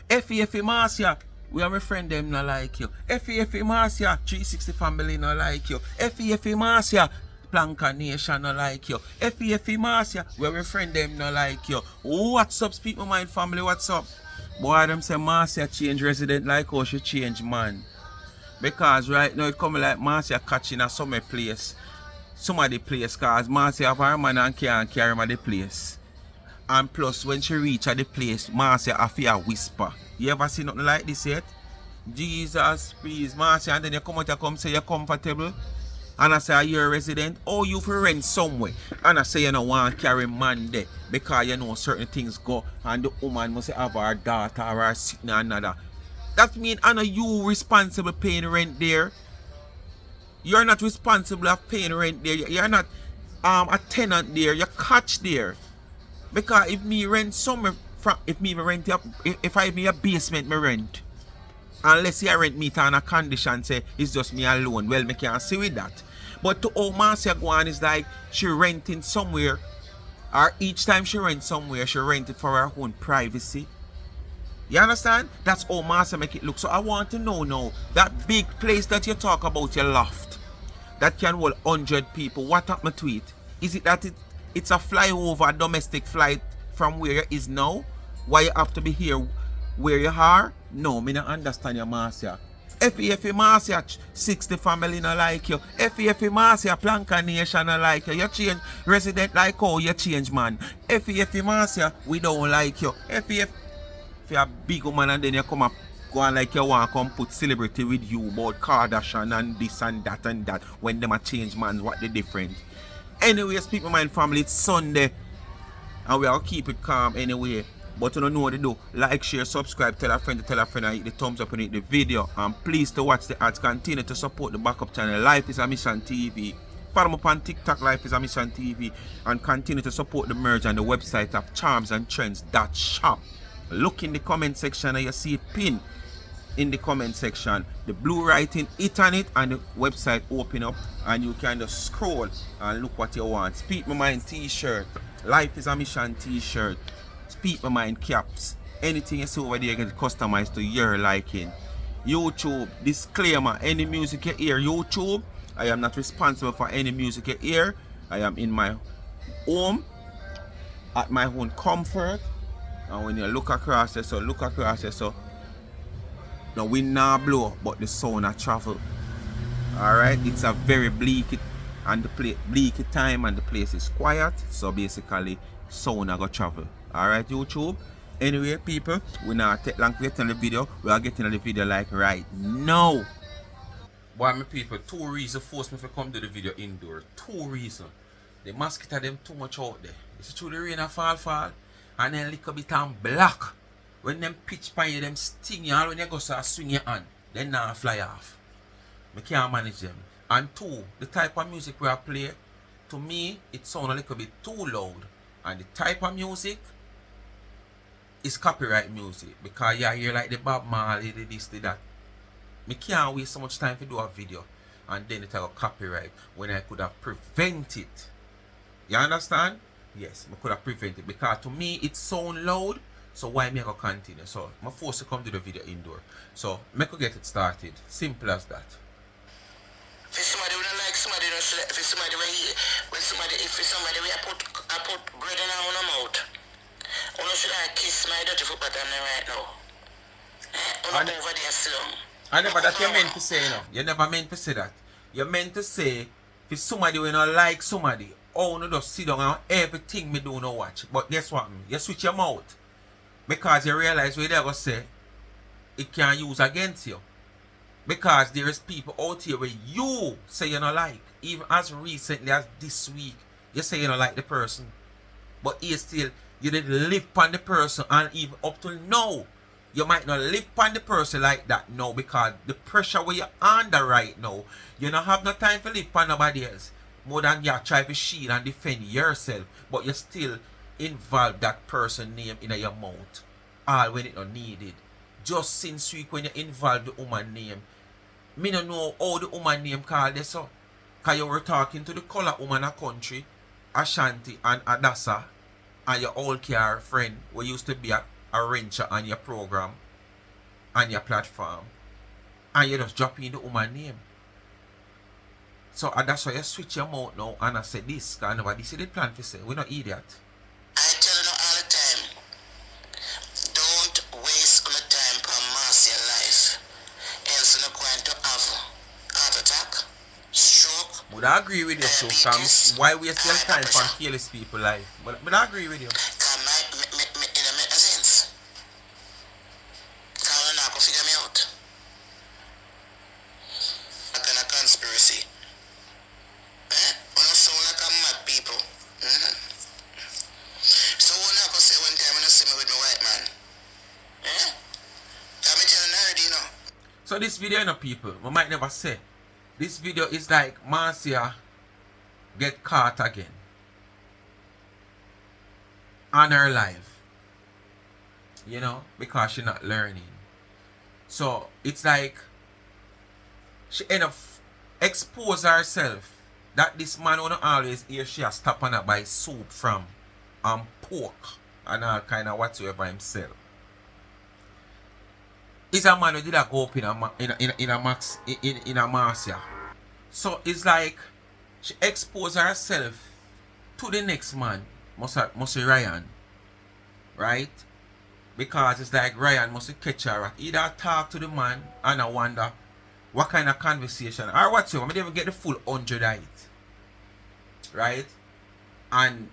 Effie Marcia, we are my friend them not like you. Effie Marcia, 360 family not like you. Effie Marcia, Planka Nation not like you. Effie Marcia, we are my friend them not like you. What's up, Speak My Mind family, what's up? Boy, them say Marcia change resident like how she change man. Because right now it come like Marcia catching a summer place. Some of the place, cause Marcia have her man and can't carry him at the place. And plus, when she reach at the place, Marcia have to whisper. You ever see nothing like this yet? Jesus, please, Marcia, and then you come out and come say you're comfortable. And I say you're a resident. Oh, you for rent somewhere. And I say you don't want to carry man there. Because you know certain things go. And the woman must have her daughter or her sitting another. That means I know you responsible paying rent there. You're not responsible of paying rent there. You're not a tenant there. You're catch there. Because if me rent somewhere from, if me rent up, if I have me a basement, me rent. Unless you rent me on a condition say it's just me alone. Well, me can't see with that. But to all Marcia go on is like she renting somewhere, or each time she rents somewhere, she rent it for her own privacy. You understand? That's all Marcia make it look. So I want to know now, that big place that you talk about, your loft, that can hold 100 people, what happened to it? Is it that it's a flyover, a domestic flight from where you is now? Why you have to be here where you are? No, me not understand your Marcia. Effie Marcia, 60 family not like you. Effie Marcia, Planka Nation not like you. You change resident like how you change man. Effie Marcia, we don't like you. If you're a big woman and then you come up, go on like you want to come put celebrity with you about Kardashian and this and that when them a change man, what the difference? Anyway, Speak My Mind family, it's Sunday and we all keep it calm anyway. But you don't know what to do. Like, share, subscribe, tell a friend and hit the thumbs up and hit the video. And please to watch the ads. Continue to support the backup channel. Life is a Mission TV. Follow me up on TikTok, Life is a Mission TV. And continue to support the merge and the website of charmsandtrends.shop. Look in the comment section and you see it pinned in the comment section. The blue writing, hit on it and the website open up. And you can just scroll and look what you want. Speak My Mind t-shirt. Life is a Mission t-shirt. Speak My Mind caps. Anything you see over there get customized to your liking. YouTube, disclaimer, any music you hear YouTube, I am not responsible for any music you hear. I am in my home, at my own comfort. And when you look across there, so the wind now blow, but the sound a travel. Alright, it's a very bleak time and the place is quiet. So basically, sound a go travel. Alright, YouTube. Anyway, people, we not take long to get on the video. We are getting on the video like right now. Boy, my people, 2 reasons force me to come to the video indoor. 2 reasons. The mosquito them too much out there. It's through the rain and fall. And then little bit and black. When them pitch pan you, them sting you, and when you go so swing your hand, then now fly off. I can't manage them. And 2, the type of music we are play, to me, it sounds a little bit too loud. And the type of music is copyright music. Because you hear like the Bob Marley, the this, the that. I can't waste so much time to do a video. And then it have copyright when I could have prevented it. You understand? Yes, I could have prevented it. Because to me, it sound loud. So why me I go continue? So I'm forced to come to the video indoor. So I could get it started. Simple as that. If somebody we don't like somebody, if somebody we here, if somebody we I put bread in our mouth. I should I kiss my dirty foot button right now. I'm over there still. I never that you meant to say, you know. You never meant to say that. You meant to say if somebody we don't like somebody, oh no just sit down and everything me do no watch. But guess what? You switch your mouth. Because you realize what they're gonna say, it can use against you. Because there is people out here where you say you don't like. Even as recently as this week, you say you don't like the person. But you didn't live on the person, and even up till now, you might not live on the person like that now because the pressure where you're under right now, you don't have no time to live on nobody else. More than you try to shield and defend yourself, but you still involve that person name in your mouth. All when it not needed. Just since week when you involve the woman name, me don't know how the woman name called this up. Because you were talking to the color woman of country, Ashanti and Adassa, and your old car friend who used to be a rancher on your program. on your platform and you just drop in the woman name. So that's why you switch your mouth now and I say this, because nobody see the plan for say. We're not idiot. I tell you all the time, don't waste my time for Marcia life. Else you're not going to have heart attack, stroke. Would I agree with you, so Sam? Why waste your time for careless people life? But I agree with you. Because it don't make no sense. Because you're not going to figure me out. That kind of conspiracy. When I sound like a mad people. So when I go say one time when I see me with my white man. I'm telling already, you know. So this video, you know, people, we might never say. This video is like Marcia get caught again on her life. You know, because she's not learning. So it's like she end up expose herself that this man wanna always hear she has stop on her buy soup from pork and all kind of whatsoever himself. It's a man who did a go up in a Marcia. So it's like she expose herself to the next man, must be Ryan. Right? Because it's like Ryan must catch her. Either talk to the man and I wonder what kind of conversation or whatsoever. I didn't even get the full 100 of it. Right? And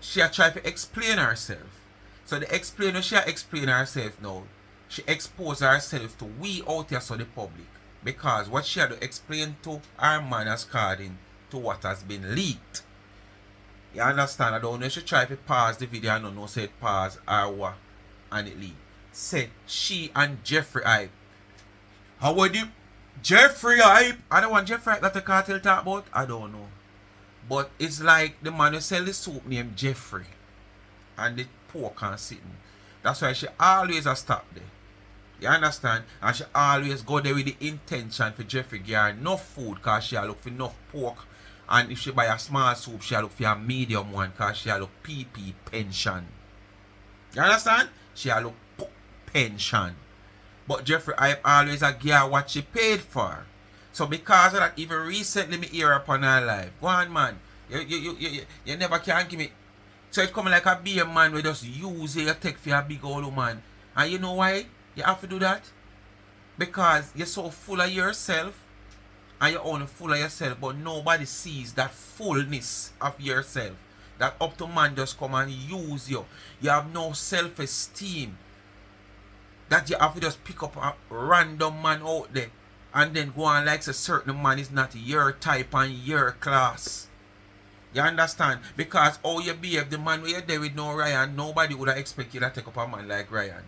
she tried to explain herself. So the explainer, she explain herself now. She exposed herself to we out here, so the public. Because what she had to explain to her man is according to what has been leaked. You understand? I don't know if she tried to pause the video. I don't know say it pause or what. And it leaked. Said she and Jeffrey Hype. How would you? Jeffrey Hype? I don't want Jeffrey Hype that the cartel talk about. I don't know. But it's like the man who sell the soup named Jeffrey. And the pork and sitting. That's why she always a stop there. You understand? And she always go there with the intention for Jeffrey get her enough food because she look for enough pork. And if she buy a small soup, she look for a medium one because she look PP pension. You understand? She look pension. But Jeffrey Hype always a give her what she paid for. So because of that, even recently me hear upon her life. Go on, man. You never can give me. So it come like a beer man we just use it, you take for a big old man. And you know why you have to do that? Because you're so full of yourself and you're only full of yourself, but nobody sees that fullness of yourself. That up to man just come and use you. You have no self-esteem. That you have to just pick up a random man out there and then go on like a certain man is not your type and your class. You understand? Because how you behave, the man where you're there with no Ryan, nobody would have expected you to take up a man like Ryan.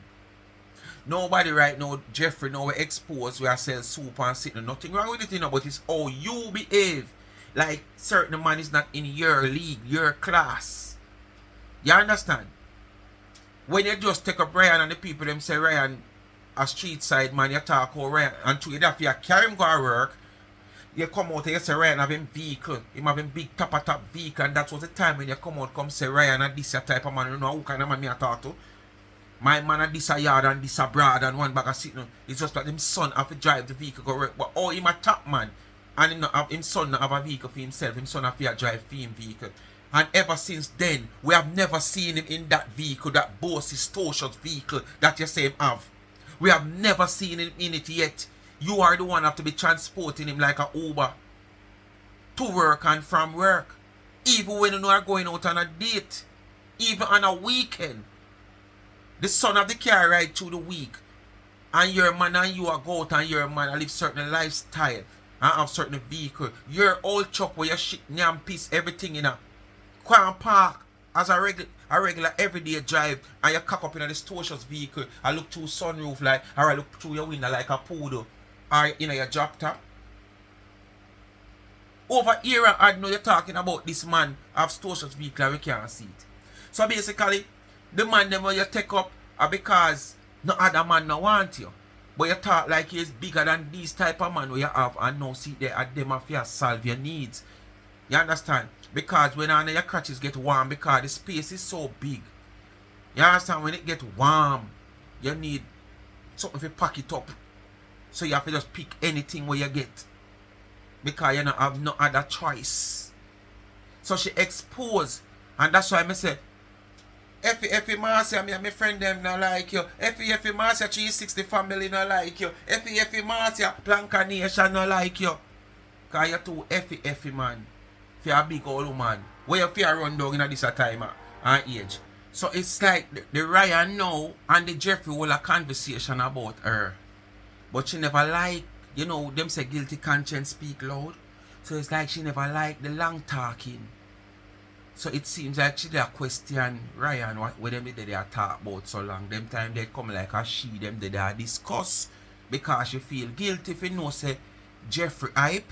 Nobody right now, Jeffrey, now we expose where I sell soup and sitting. Nothing wrong with it, you know, but it's how you behave. Like certain man is not in your league, your class. You understand? When you just take up Ryan and the people them say Ryan a street side man, you talk about Ryan and to you that you carry him go to work. You come out and you say Ryan have him vehicle. Him have him big top vehicle, and that was the time when you come out come say Ryan and this type of man. You know who kind of man me I talk to? My man and this a yard and this a broad and one bag of sitting. It's just like him son have to drive the vehicle go work. But oh him a top man and him not have him son not have a vehicle for himself. Him son have to drive for him vehicle. And ever since then, we have never seen him in that vehicle, that bossy Stosh's vehicle that you say him have. We have never seen him in it yet. You are the one have to be transporting him like a Uber to work and from work. Even when you are going out on a date. Even on a weekend. The son of the car ride through the week. And your man and you are go out and your man live certain lifestyle. And have certain vehicle. Your old truck where you shit, nyam, piece, everything in a Quan Park as a regular everyday drive and you cock up in the Stosh's vehicle. I look through sunroof like, or I look through your window like a poodle. Or your drop top. Over here I know you're talking about this man have Stosh's vehicle and we can't see it. So basically, the man them you take up are because no other man no want you. But you talk like he's bigger than these type of man where you have and now see there at them if you solve your needs. You understand? Because when your crutches get warm because the space is so big. You understand? When it get warm, you need something if you pack it up. So you have to just pick anything where you get. Because you don't have no other choice. So she exposed. And that's why I say, Effie Marcia, me and my friend them not like you. Effie Marcia, 360 family not like you. Effie Marcia, Planka Nation not like you. Because you're too Effie man. If you're a big old woman. Where you feel run down in this time and age. So it's like the Ryan now and the Jeffrey will a conversation about her. But she never like, you know, them say guilty conscience speak loud. So it's like she never like the long talking. So it seems like she did a question Ryan what them did they talk about so long. Them time they come like a she them they discuss because she feel guilty if you know say Jeffrey Hype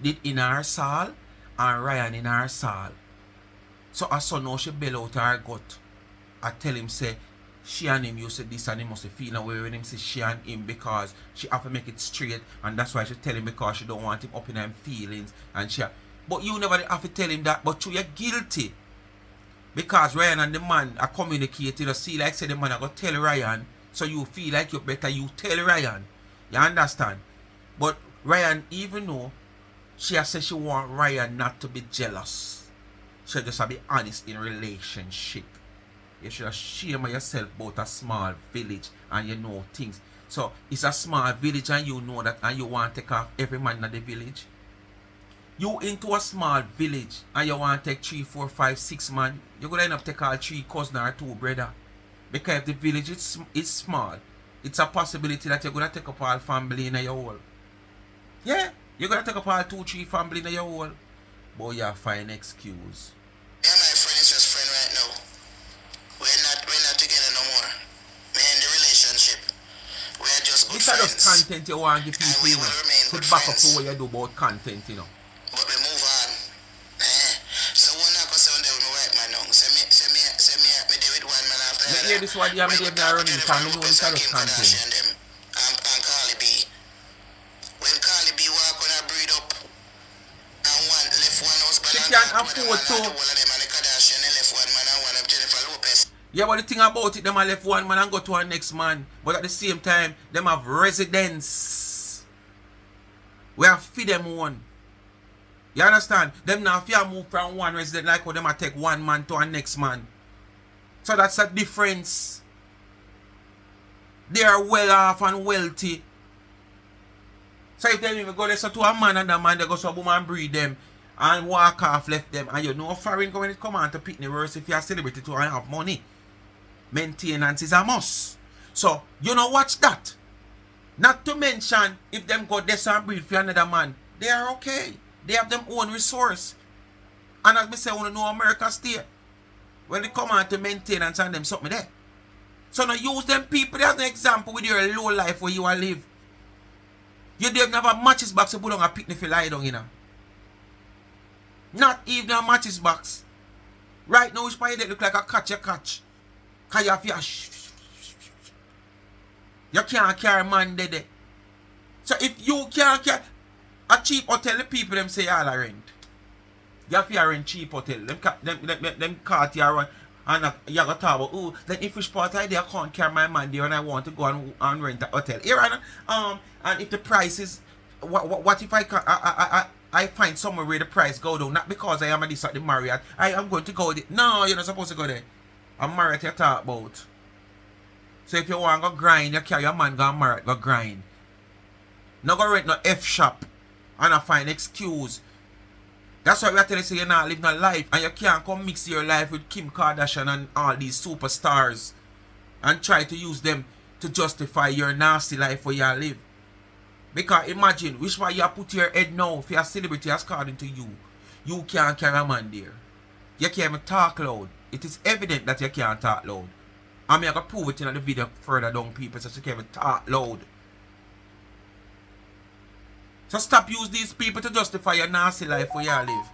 did in her soul and Ryan in her soul. So I saw now she bail out her gut. I tell him say she and him used to this and he must feel away when him say she and him because she have to make it straight and that's why she tell him because she don't want him up in her feelings and she. But you never have to tell him that, but you're guilty. Because Ryan and the man are communicating, you see like say the man are going to tell Ryan, so you feel like you're better, you tell Ryan. You understand? But Ryan, even though she has said she want Ryan not to be jealous, she just have to be honest in relationship. You should shame yourself about a small village and you know things. So it's a small village and you know that and you want to take off every man in the village. You into a small village and you want to take 3, 4, 5, 6 man, you're going to end up take all 3 cousins or 2 brother. Because if the village is small, it's a possibility that you're going to take up all family in your hole. Yeah, you're going to take up all 2, 3 family in your hole. But you find excuse. Yeah, my friend is just friend right now. We're not together no more. We're in the relationship. We're just good friends. This is just content you want to give people, you know. Put back up to what you do about content, you know. But we move on. So when I go sound there with my white man now, say me deal with one man after another. Hear this one, yeah, me deal with running time, me know this is just content. And Carly B. When Carly B walk on a breed up and one left one husband she can't afford to. Yeah, but the thing about it, them a left one man and go to our next man. But at the same time, them have residence. We have feed them one. You understand? Them now if you move from one resident like how them a take one man to our next man. So that's a difference. They are well off and wealthy. So if they even go there so to a man and a man, they go so a woman breed them and walk off left them. And you know foreign when it come on to pick the worst if you are celebrity to and have money. Maintenance is a must. So you know watch that. Not to mention if them go there and breed for another man, they are okay. They have them own resource. And as me say, I want to know America state. When they come on to maintenance and them something there. So now use them people as an example with your low life where you are live. You don't have a matches box to put on a picnic for lie down, you know. Not even a matches box. Right now, which part you look like a catch, you catch. Because you have your you can't carry man there. So if you can't carry a cheap hotel, the people them say all rent. You have to rent cheap hotel. Them cart you run and you got to talk about, oh, then if which part I there can't carry my man there and I want to go and rent a hotel. Here and if the price is what if I find somewhere where the price go down, not because I am at this at the Marriott. I am going to go there. No, you're not supposed to go there. I'm Marriott you talk about. So if you want to go grind, you carry your man go Marriott, go grind. Not go rent no F shop and I find excuse. That's why we are telling you you're not living a life and you can't come mix your life with Kim Kardashian and all these superstars and try to use them to justify your nasty life where you live. Because imagine, which way you put your head now if you're a celebrity according to you. You can't carry a man there. You can't even talk loud. It is evident that you can't talk loud. I'm going to prove it in the video further down, people, so you can't even talk loud. So stop using these people to justify your nasty life where you live.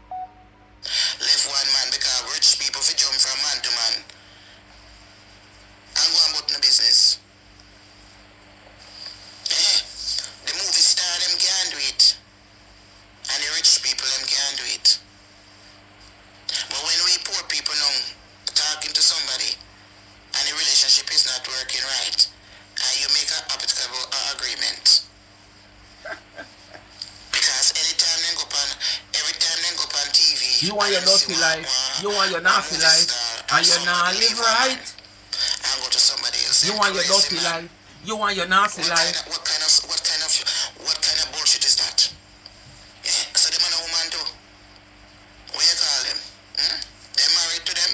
Left one man because rich people fi jump from man to man and go about the business. The movie star them can't do it. And the rich people them can't do it. But when we poor people now talking to somebody and the relationship is not working right, and you make a appetite You want your dirty life. You want your nasty life. And you're not live right. And go to somebody else. You want your dirty life. You want your nasty life. What kind of bullshit is that? Yeah, so them and a woman do. What you call them? They married to them?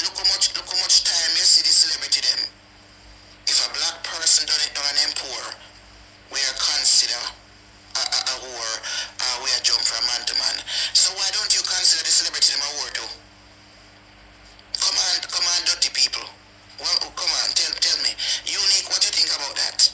Look how much time you see the celebrity them. If a black person done it and them poor, we are consider a whore, we are jump from man to man. So why don't you consider the celebrity them a whore too? Come on, dirty people. Well, come on, tell me. Unique, what you think about that?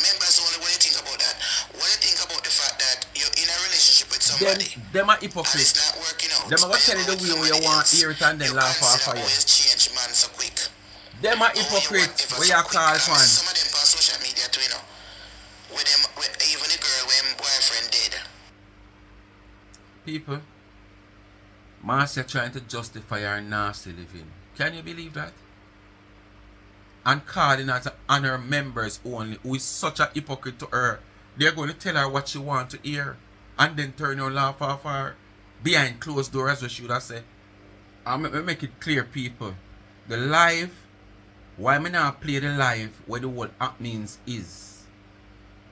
Members only, what you think about that? What you think about the fact that you're in a relationship with somebody? Them are hypocrites. And it's not working out. Them are going to tell you the way where you want to hear it and then laugh off of you. Always change man so quick. Them are hypocrites. Where you call fan. Some of them on social media too, you know. With even the girl when boyfriend did. People, Marcia trying to justify her nasty living. Can you believe that? And calling her to honor members only, who is such a hypocrite to her. They're going to tell her what she wants to hear and then turn her laugh off her behind closed doors, as we should have said. I'm make it clear, people. The live, why me not play the live where the whole happenings is?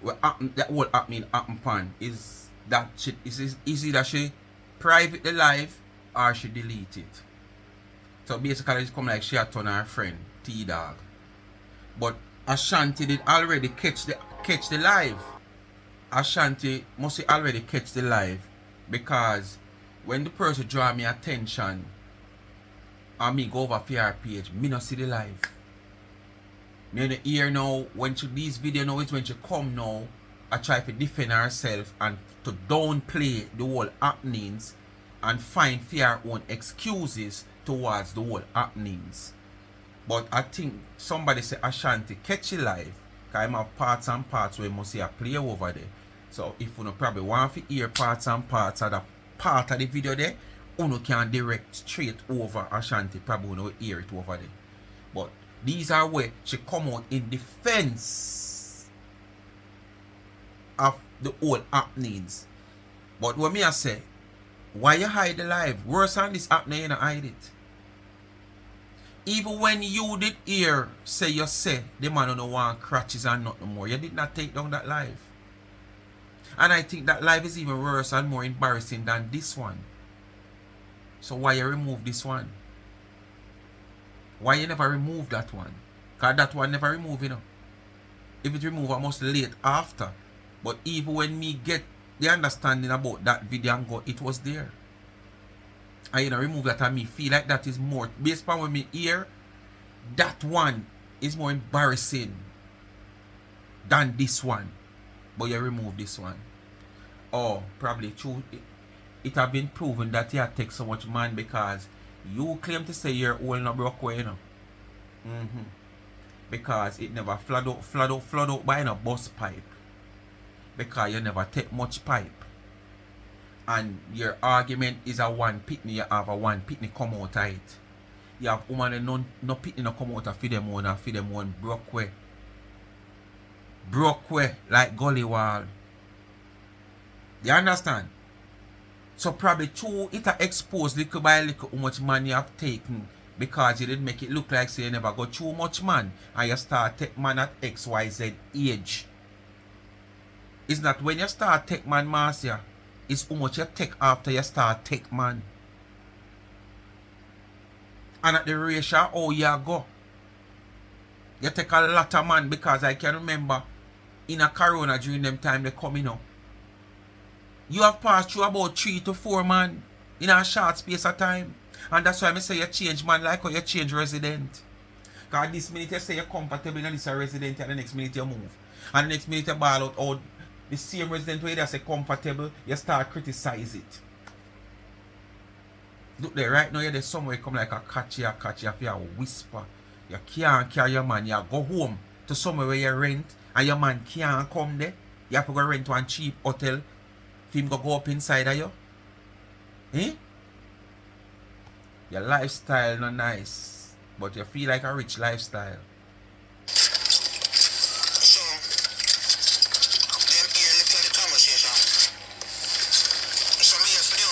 Where that whole happening happen pan is that shit is either she private the live or she delete it. So basically it's come like she had turn her friend, T-Dog. But Ashanti did already catch the live. Ashanti must already catch the live, because when the person draw me attention and me go over to her page, me not see the live. Me no hear now when she this video now is when she come now, I try to defend herself and to downplay the whole happenings and find for her own excuses towards the whole happenings. But I think somebody say Ashanti catch it live, because I have parts and parts where you must see a play over there. So if you no probably want to hear parts and parts of the part of the video there, you can direct straight over Ashanti, probably you hear it over there. But these are where she come out in defense of the whole happenings. But what me I say, why you hide the live? Worse than this happening, you don't hide it. Even when you did hear say you say the man don't want crutches and nothing more, you did not take down that live. And I think that live is even worse and more embarrassing than this one. So why you remove this one? Why you never remove that one? Because that one never remove, you know. If it remove, I must late after. But even when me get the understanding about that video and go, it was there. And you know, remove that and me feel like that is more, based upon when me hear, that one is more embarrassing than this one. But you remove this one. Or probably true, it have been proven that you take so much man because you claim to say your hole no broke away, you know. Because it never flood out by a bus pipe. Because you never take much pipe. And your argument is a one pitney, you have a one pitney come out of it. You have woman and no pitney no come out of feed them one and feed them one broke way. Broke way like gully wall. You understand? So probably true it a expose little by little how much man you have taken, because you didn't make it look like say you never got too much man and you start take man at XYZ age. It's not when you start take man Marcia, it's how much you take after you start take man. And at the ratio how you go. You take a lot of man, because I can remember in a corona during them time they coming up. You have passed through about 3 to 4 man in a short space of time. And that's why I say you change man like how you change resident. Because this minute you say you're comfortable in this resident and the next minute you move. And the next minute you ball out all the same resident where you say comfortable, you start criticize it. Look there, right now you're there somewhere come like a catchy if you whisper. You can't carry your man, you go home to somewhere where you rent and your man can't come there. You have to go rent one cheap hotel for him go up inside of you. Eh? Your lifestyle not nice, but you feel like a rich lifestyle. So, them here left the conversation. So me yesterday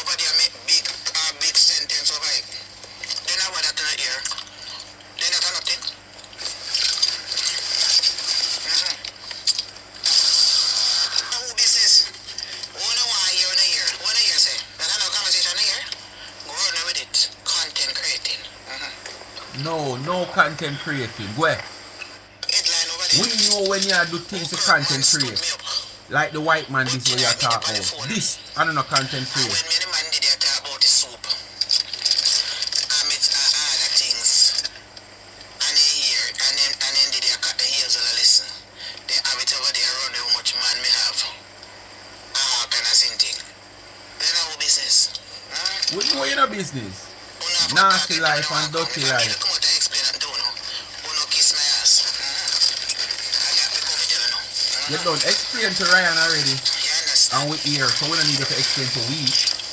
content creating. Where? Headline over there. We know when you do things to content create. Like the white man, this way you talk about. This, I don't know, content create. When me and the man did they talk about the soup. It's other things. And they hear, and then did they cut the heels and listen. They have it over there around how much man me have. Kind of same thing. They know business. We know you're no business. Nasty life and dirty life. Come out and explain that to you now. Who no kiss my ass. I got me come to tell you now. You done explain to Ryan already. You understand? And we here, so we don't need you to explain to we.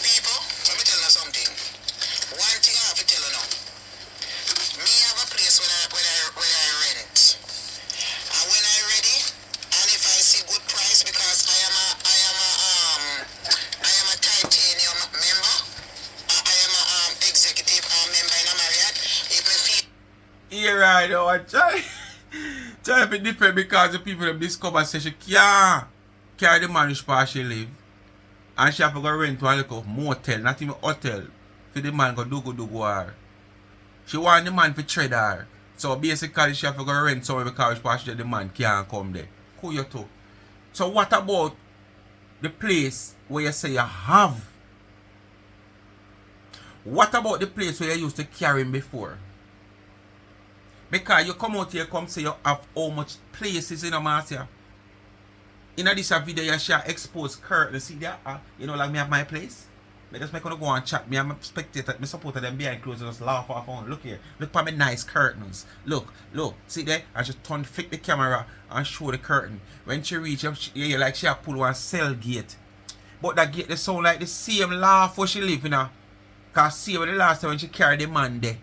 People, let me tell you something. One thing I have to tell you now. Me have a place where I rent. And when I ready, and if I see good price, because I am a titanium member. I am a executive member in a Marriott. If me feel Here right now, I try to be different because the people have discovered say she can't carry the manage part she live. And she have to go rent to a little motel, not even hotel, for the man go do her. She want the man to trade her. So basically she have to go rent somewhere because the man can't come there. Who you to? So what about the place where you say you have? What about the place where you used to carry him before? Because you come out here, come say you have how much places in Marcia. In this video, you share expose curtain. See there? You know, like me have my place. Me just make you go and chat. Me I'm a spectator. Me supporter them behind clothes and just laugh off on. Look here. Look for me nice curtains. Look. See there? I just flick the camera and show the curtain. When she reach, you like she pull one cell gate. But that gate they sound like the same laugh where she live in. Cause see when the last time when she carried the man there.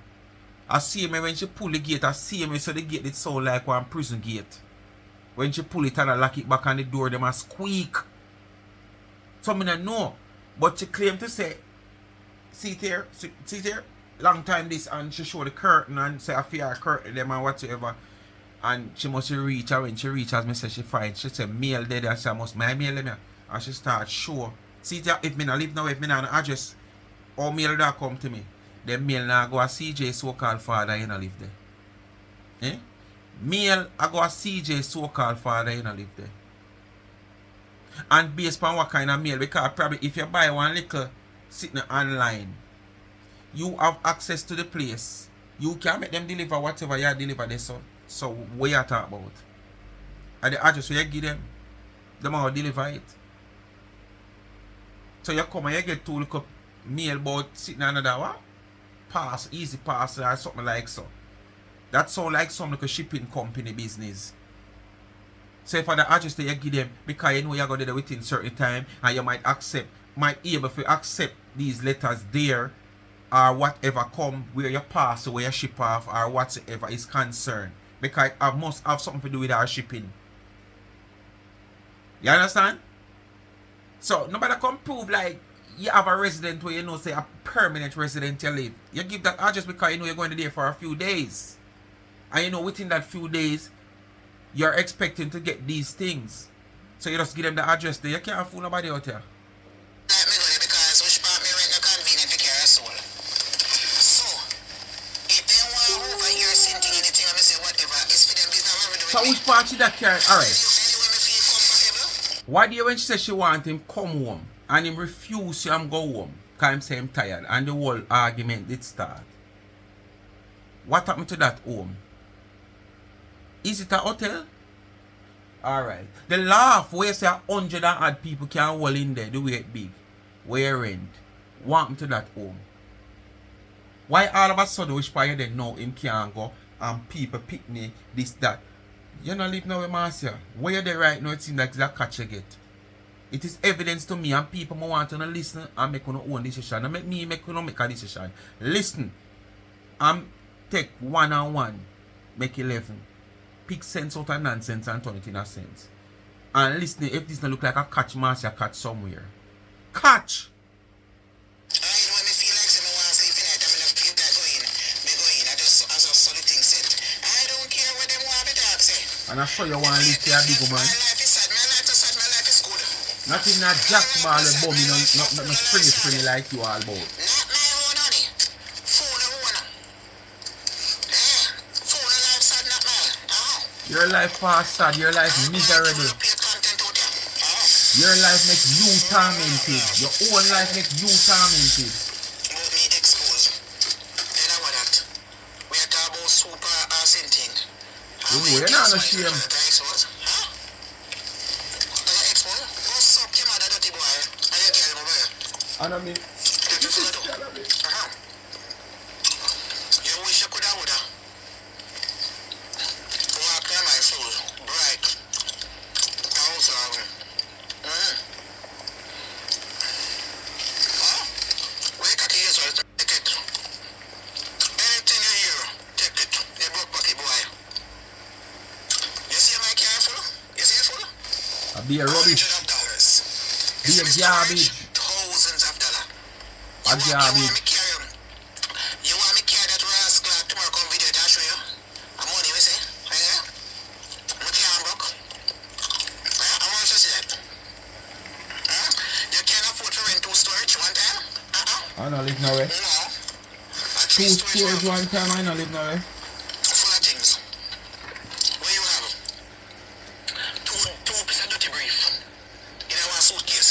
I see me when she pull the gate, I see me so the gate it sound like one prison gate. When she pull it and I lock it back on the door, them a squeak. So I don't know. But she claim to say, see there, long time this, and she show the curtain and say I fear curtain them and whatsoever. And she must reach, and when she reach, as me say she find, she say mail there, and she must my mail them. And she start show. See there, if me not live now, if me not an address, or mail that come to me. Then mail now go a CJ so-called father you not live there. Mail I go a CJ so-called father you not live there. And based on what kind of mail, because probably if you buy one little sitting online, you have access to the place. You can make them deliver whatever you deliver there. So what you talk about? And the address where you give them will deliver it. So you come and you get two little mail about sitting another what? Pass, easy pass or something like so. That sound like some like a shipping company business. So for the address that you give them, because you know you're going to do it within certain time and you might able to accept these letters there or whatever come where you pass or where you ship off or whatsoever is concerned. Because it must have something to do with our shipping. You understand? So nobody can prove like you have a resident where you know say a permanent resident you live. You give that address because you know you're going to there for a few days. And you know within that few days you're expecting to get these things. So you just give them the address there. You can't fool nobody out here. because which part me rent no convenient for carry a soul. So if they want over here sending anything and me say whatever, it's for them business what we do. So which part should that carry? Alright. Anyway me feel comfortable. Why do you when she said she want him come home and him refuse to go home? Because him say him tired and the whole argument did start. What happened to that home? Is it a hotel? Alright. The laugh where you say 100 and odd people can hold in there the way it big. Where rent? What happened to that home? Why all of a sudden which part you then know him can't go and people pick me this that? You not live now with Marcia. Where you there right now it seems like it's a catch you get. It is evidence to me and people want to listen and make your own decision. Don't make me make a decision. Listen. And take 1 and 1. Make 11. Pick sense out of nonsense and turn it in a sense. And listen, if this don't look like a catch, Marcia catch somewhere. Catch! When me feel like say me want to sleep tonight, I left people that go in. Me go in. I just saw the thing said. I don't care what them want me talk say. And I saw you want to live to a big woman. My life is sad. My life is sad. My life is good. Not even a jack ball with bum, you know, not springy like you all about. Not my own honey. Fool the owner. Your life past sad, your life miserable. Your life makes you tormented. Your own life makes you tormented. About me exposed. Then I want that. We are talking about super arson thing. You know, you're not ashamed. Exposed? Huh? Exposed? Go suck your mother dirty boy. And your girl over here. And I mean, Dirty full of dough. You wish you could have would have. Walk near my food. Bright. House Where you got the ears, take it. Anything you hear, take it. You broke pocket boy. You see my car full? You see it full? I'll be a rubbish. $100. Be a garbage. Thousands of dollars. A garbage. You want me carry that rascal tomorrow come video to show you? I'm money, we say. Yeah? My car broke. I want to see that. You can't afford to rent 2 storage one time? I don't live nowhere. No. 2 stores one time, I don't live nowhere. Full of things. What you have? Two pieces of dirty brief. In one suitcase.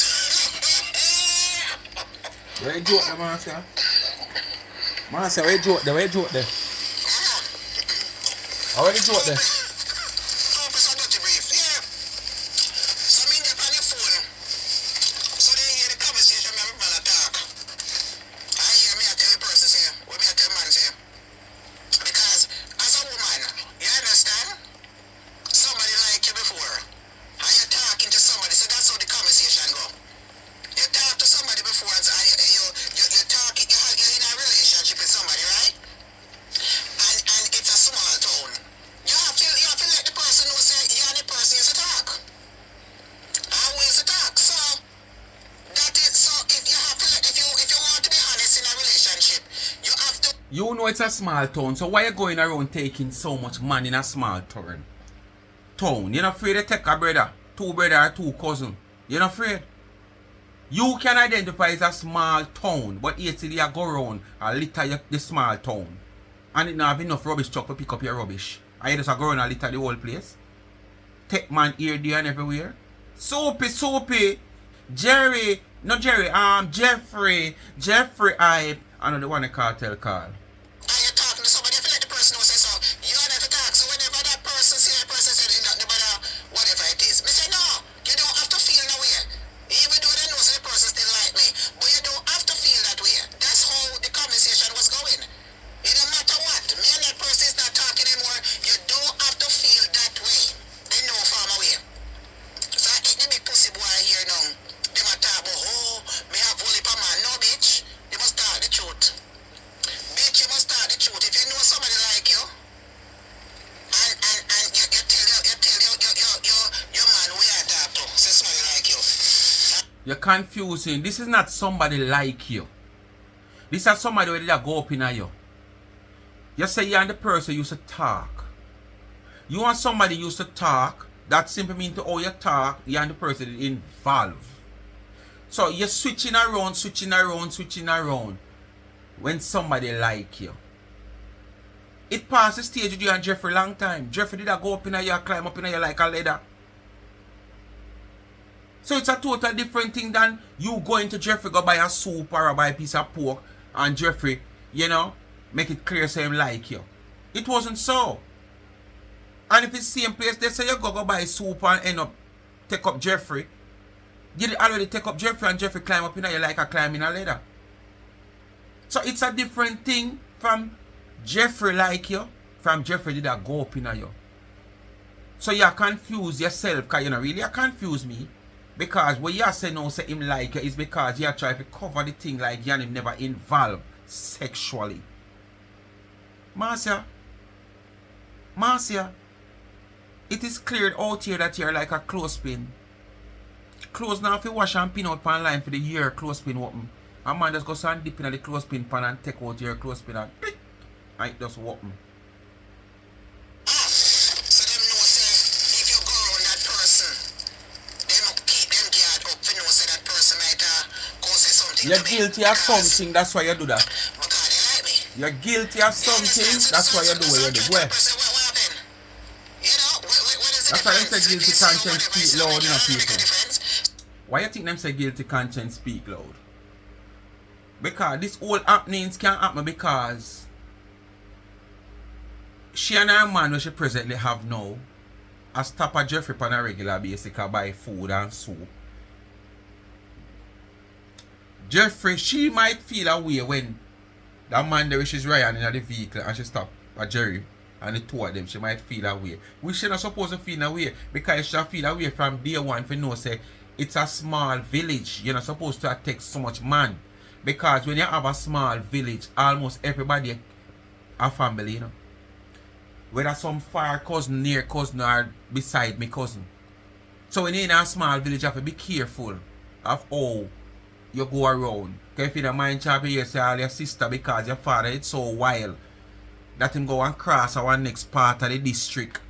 Where you joke there, Marcia? Marcia, where you joke there? Where you joke there? Where you joke there? 2 pieces of dirty brief. Yeah. So me get on your phone. So they hear the conversation me and my man talk. I hear me I tell the person say, what me I tell man say. Because as a woman, you understand? Somebody like you before. And you're talking to somebody, so that's how the conversation go. You talk to somebody before and you talk, you're in a relationship with somebody, right? And it's a small town. You have to let the person know say you and the person used to talk. And we used to talk. So that is so if you have to let if you want to be honest in a relationship, you have to. You know it's a small town, so why you going around taking so much man in a small town? You're not afraid to take a brother, 2 brother or 2 cousin. You're not afraid. You can identify as a small town, but yesterday you go around and litter the small town. And it not have enough rubbish truck to pick up your rubbish. And you just go around and litter the whole place. Take man here, there and everywhere. Soapy. Jeffrey, Hype. I know the one the cartel call. And you're talking to somebody, if you let the person know say so, you don't have to talk. So whenever that person see that person said nothing about whatever it is, me say no, you don't have to feel no way. Even though they know say the person still like me, but you don't have to feel that way. That's how the conversation was going. It don't matter what, me and that person is not talking anymore. You don't have to feel that way. They know from away. So I ain't the big pussy boy here now. They might talk about, oh, me have only per man. No, bitch. You must talk the truth. Bitch, you must talk the truth. If you know somebody like you, and you tell your man we are talk to, say somebody like you. You're confusing. This is not somebody like you. This is somebody where they go up in you. You say you and the person used to talk. You and somebody used to talk. That simply means to how you talk, you and the person involved. So you're switching around when somebody like you. It passed the stage with you and Jeffrey long time. Jeffrey did go up in you, climb up in you like a ladder. So it's a total different thing than you going to Jeffrey go buy a soup or buy a piece of pork and Jeffrey, make it clear so him like you. It wasn't so. And if it's the same place, they say you go buy soup and end up take up Jeffrey. You already take up Jeffrey and Jeffrey climb up in you like a climbing a ladder. So it's a different thing from Jeffrey like you, from Jeffrey did go up in you. So you confuse yourself because you know really you confuse me. Because what you say no say him like you is because you try to cover the thing like you and him never involved sexually. Marcia, it is cleared out here that you're like a clothespin. Clothes now if you wash and pin out pan line for the year clothespin open. A man just go and dip in the clothespin pan and take out your clothespin and it just open. So them know say if you go around that person, them keep them guard up for know say that person might go say something. You're guilty of something, that's why you do that. Because they like me. You're guilty of something, that's why you do what you do. Where? What happened? You know, That's why them say guilty conscience speak loud, you know, people. Why you think them say guilty conscience speak loud? Because this whole happenings can happen because she and her man who she presently have now has stop a Jeffrey on a regular basis to buy food and soup. Jeffrey, she might feel a way when that man there she's Ryan in the vehicle and she stop a Jerry and the two of them, she might feel a way. We should not supposed to feel a way because she feel a way from day one for know say it's a small village. You're not supposed to take so much man. Because when you have a small village, almost everybody a family, you know. Whether some far cousin, near cousin, or beside me cousin. So when you're in a small village, you have to be careful of how you go around. Because if you don't mind to you say all your sister because your father is so wild that him go and cross our next part of the district.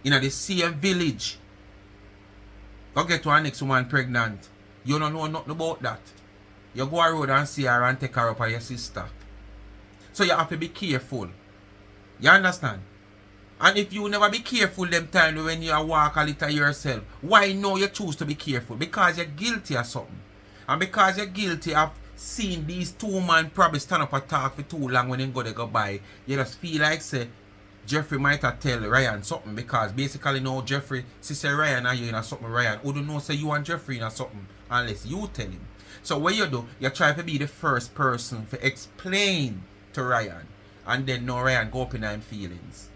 In the same village. Go get to our next woman pregnant. You don't know nothing about that. You go around and see her and take her up as your sister. So you have to be careful. You understand? And if you never be careful them times when you walk a little yourself, why now you choose to be careful? Because you're guilty of something. And because you're guilty of seeing these two men probably stand up and talk for too long when they go by, you just feel like say Jeffrey might have tell Ryan something because basically now Jeffrey say Ryan and you in something Ryan who don't know say you and Jeffrey in something unless you tell him. So what you do, you try to be the first person to explain to Ryan. And then no Ryan go up in him feelings.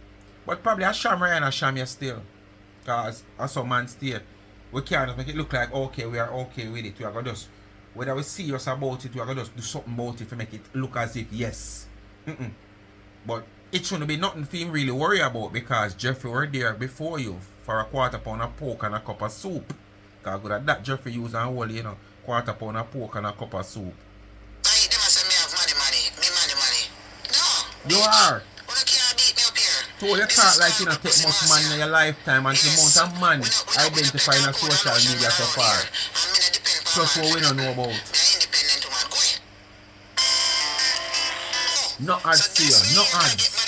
But probably I sham Ryan and sham you still. Because as some man stay, we can't just make it look like okay, we are okay with it. We are gonna just whether we serious about it, we are gonna just do something about it to make it look as if yes. But it shouldn't be nothing for him really worry about because Jeffrey were there before you for a quarter pound of pork and a cup of soup. Because good at that Jeffrey use and whole, you know, quarter pound of pork and a cup of soup. Aye, them say me have money. No. You are. Well, you can't beat me up here. So you talk like you know take much money in your lifetime and the amount of money identifying on social media so far. Plus what we don't know about. Independent woman, go ahead. No ads to you, no ads.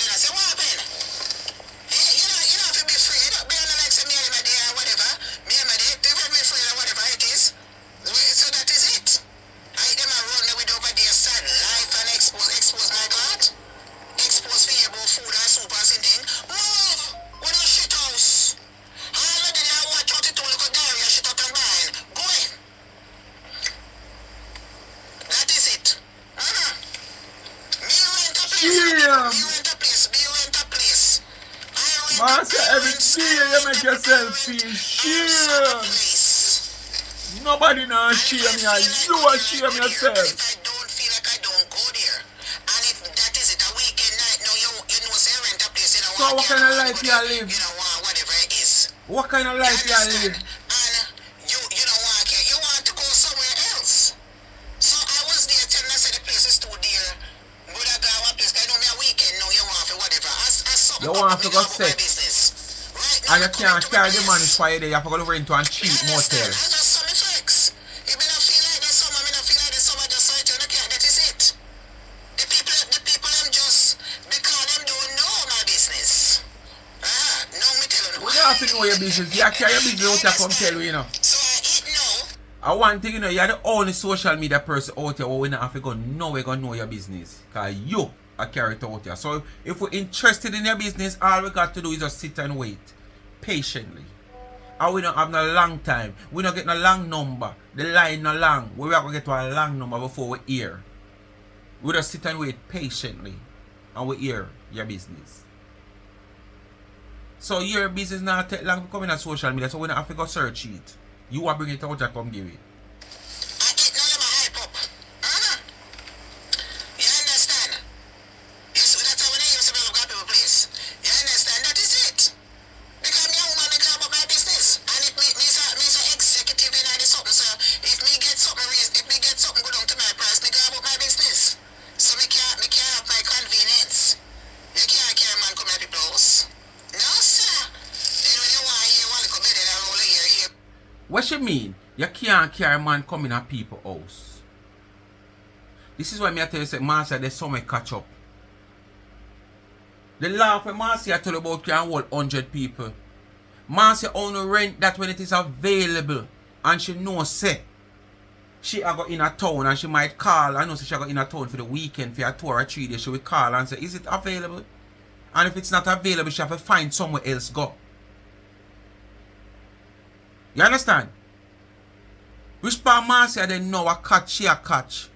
Yourself feel shame. Nobody now shame you, you are shame yourself. I don't feel like I don't go there. And if that is it, a weekend night, now you know say rent a place, you know. So what kind of life you live? You know whatever it is. What kind of life you live? And you don't want to, you want to go somewhere else. So I was there telling I said the place is too dear. But I got one place, I know me a weekend now you want to whatever. As something you want to go sex. Business. And you can't carry the money for you there, you have to go rent to a cheap motel. I just saw me flex. If I don't feel like there's summer, I don't feel like there's summer, just so it, you can't, that is it. The people, them just, because them don't know my business. No, me tell you. We don't have to know your business, you carry your business out there, come tell you, you know. So I eat now. And one thing, you know, you're the only social media person out there who we not have to go nowhere gonna know your business. Because you are carried out there. So if we're interested in your business, all we got to do is just sit and wait. Patiently. And we don't have no long time. We don't get no long number. The line no long. We have to get to a long number before we hear. We just sit and wait patiently. And we hear your business. So your business not take long to come in on social media. So we don't have to go search it. You are bring it out and come give it. What you mean? You can't carry man coming at people's house. This is why me I tell you say Marcia there's so much catch up. The law for Marcia I tell you about can hold 100 people. Marcia only rent that when it is available. And she knows say she a go in a town and she might call. I know say she a go in a town for the weekend for a 2 or 3 days. She will call and say, is it available? And if it's not available, she have to find somewhere else go. You understand? Which part Marcia then know a catch she a catch.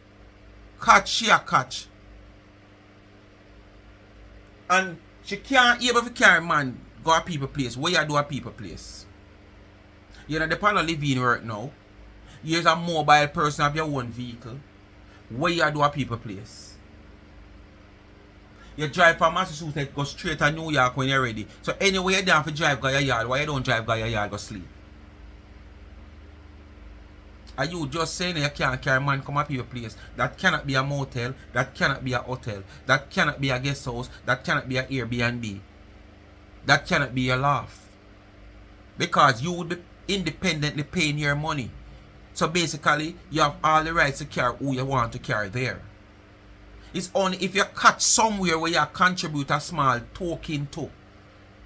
Catch she a catch. And she can't able to carry man go a people place. Where you do a people place? You're not depend on living work now. You're a mobile person of your own vehicle. Where you do a people place? You drive from Massachusetts, go straight to New York when you're ready. So anyway you're down for drive go your yard. Why you don't drive go your yard, go sleep? Are you just saying you can't carry man come a people place? That cannot be a motel, that cannot be a hotel, that cannot be a guest house, that cannot be an Airbnb. That cannot be your laugh. Because you would be independently paying your money. So basically, you have all the rights to carry who you want to carry there. It's only if you catch somewhere where you contribute a small token to,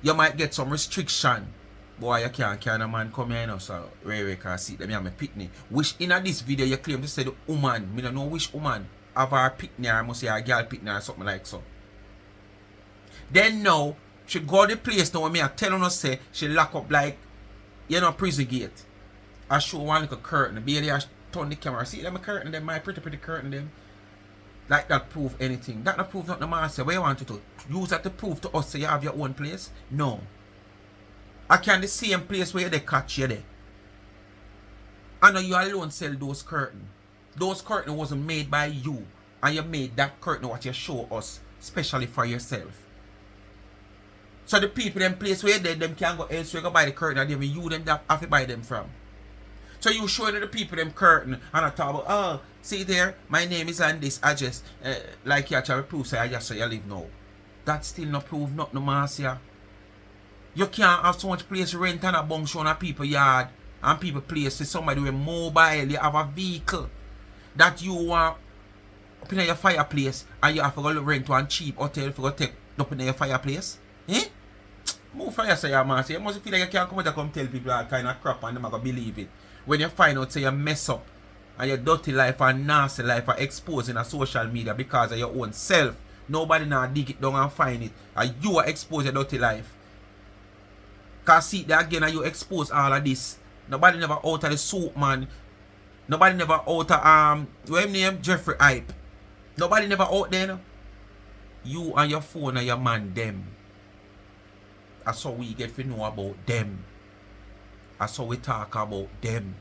you might get some restriction. Boy, you can't carry no man come here, you know, so Ray can see them, you have my pitney. Which in this video you claim to say the woman, I don't know which woman, have her pitney or I must say a girl pitney or something like so. Then now, she go to the place now when me I tell her say she lock up like, you know, prison gate. I show one little curtain, the baby I turn the camera, see them curtain them, my pretty curtain them. Like that prove anything. That not prove nothing, Marcia. Where you want to use that to prove to us so you have your own place? No. I can the same place where they catch you there. I know you alone sell those curtains. Those curtains wasn't made by you. And you made that curtain what you show us, especially for yourself. So the people them place where they them can go elsewhere go buy the curtain and them you them that have to buy them from. So you showing the people them curtain and I talk about, oh, see there, my name is on this address. Like you actually prove say I just say you live now. That still not prove nothing, Marcia. You can't have so much place rent and a bunch on a people yard and people place to somebody with mobile, you have a vehicle that you want up in your fireplace and you have to go rent one cheap hotel for go take up in your fireplace. Eh? Move for yourself, Marcia. You must feel like you can't come out and come tell people that kind of crap and they're not going to believe it. When you find out say you mess up and your dirty life and nasty life are exposing on social media because of your own self. Nobody now dig it down and find it. And you are exposed your dirty life. Cause see that again and you expose all of this. Nobody never out of the soup, man. Nobody never out of what name? Jeffrey Hype. Nobody never out there. No? You and your phone and your man them. That's how we get to know about them. That's how we talk about them.